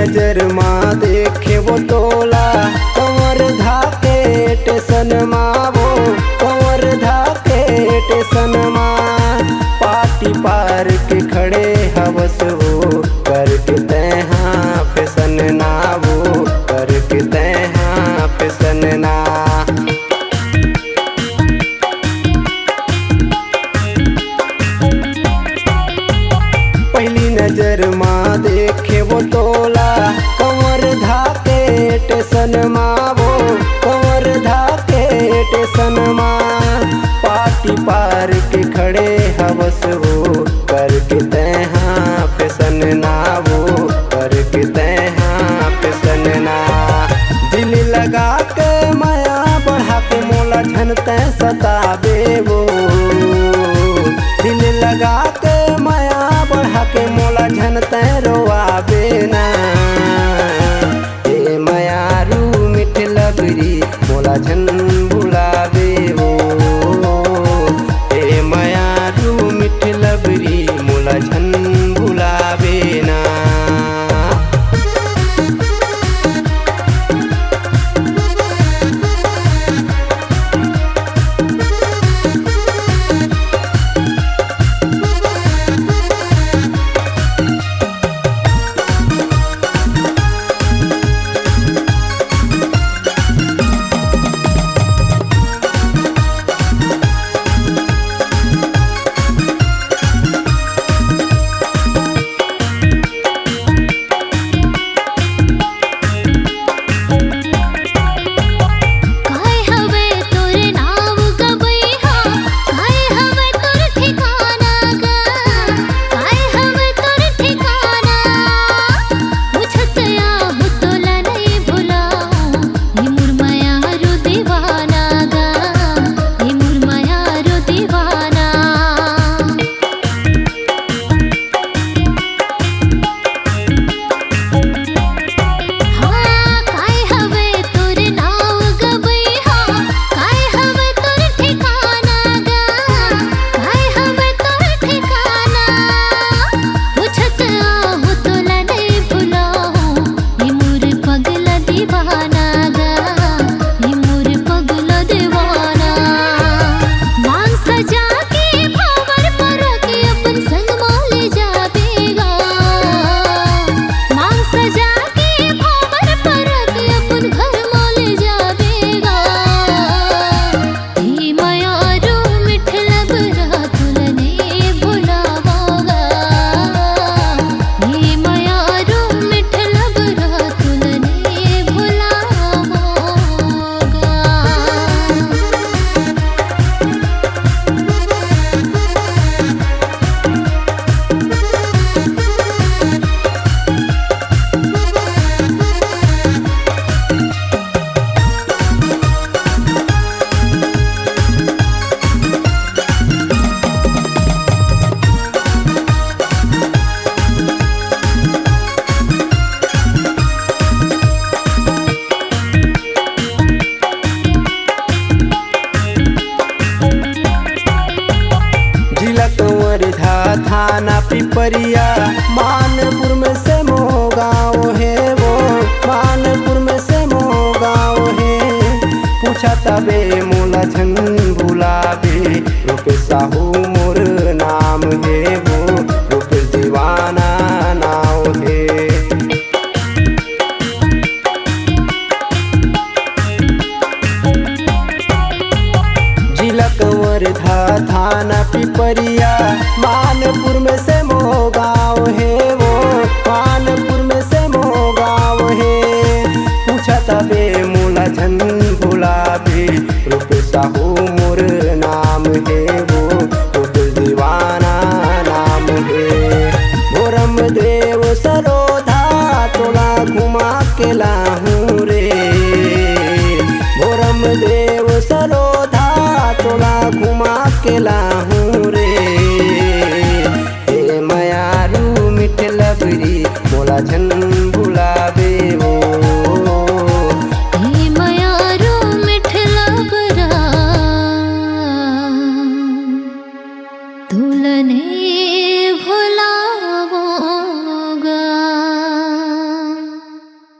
नजर माँ देखे वो तोला कंवर धाके टेसन माँ वो कंवर धाके टेसन माँ पाटी पार के खड़े हवस वो करके तैहा फैसन ना वो करके तैहा फैसन ना। पहली नजर माँ देखे वो तोला कंवर धाके टेसन माँ वो कंवर धाके टेसन माँ पाटी पार के खड़े हवस वो करके तैहा फैसन ना वो करके तैहा फैसन ना। दिल लगा के माया बढ़ा के मोला झन तै सताबे वो दिल लगा के माया बढ़ा के मोला झन तै रोआबे ना। ए मायारू मिठ लबरी मोला झन भुलाबे वो ए मायारू मिठ लबरी मोला झन भुलाबे ना। थाना पिपरिया मानपुर में से मोह गाँव है वो मानपुर में से मोह गाँव है पूछा तबे मोला झन भुलाबे रुपे साहू मोर नाम है वो रुपे दीवाना नाव है। जिला कंवर थाना पिपरिया मानपुर में से मोह गाँव है वो मानपुर में से मोह गाँव है पूछा तबे मोला झन भुलाबे रुपे साहू मोर नाम है वो रुपे दीवाना नाम है। भोरम देव सरोधा तोला घुमा के लाहूँ रे भोरम देव सरोधा तोला घुमा के लाहूँ रे ए मायारू मिठ लबरी मोला झन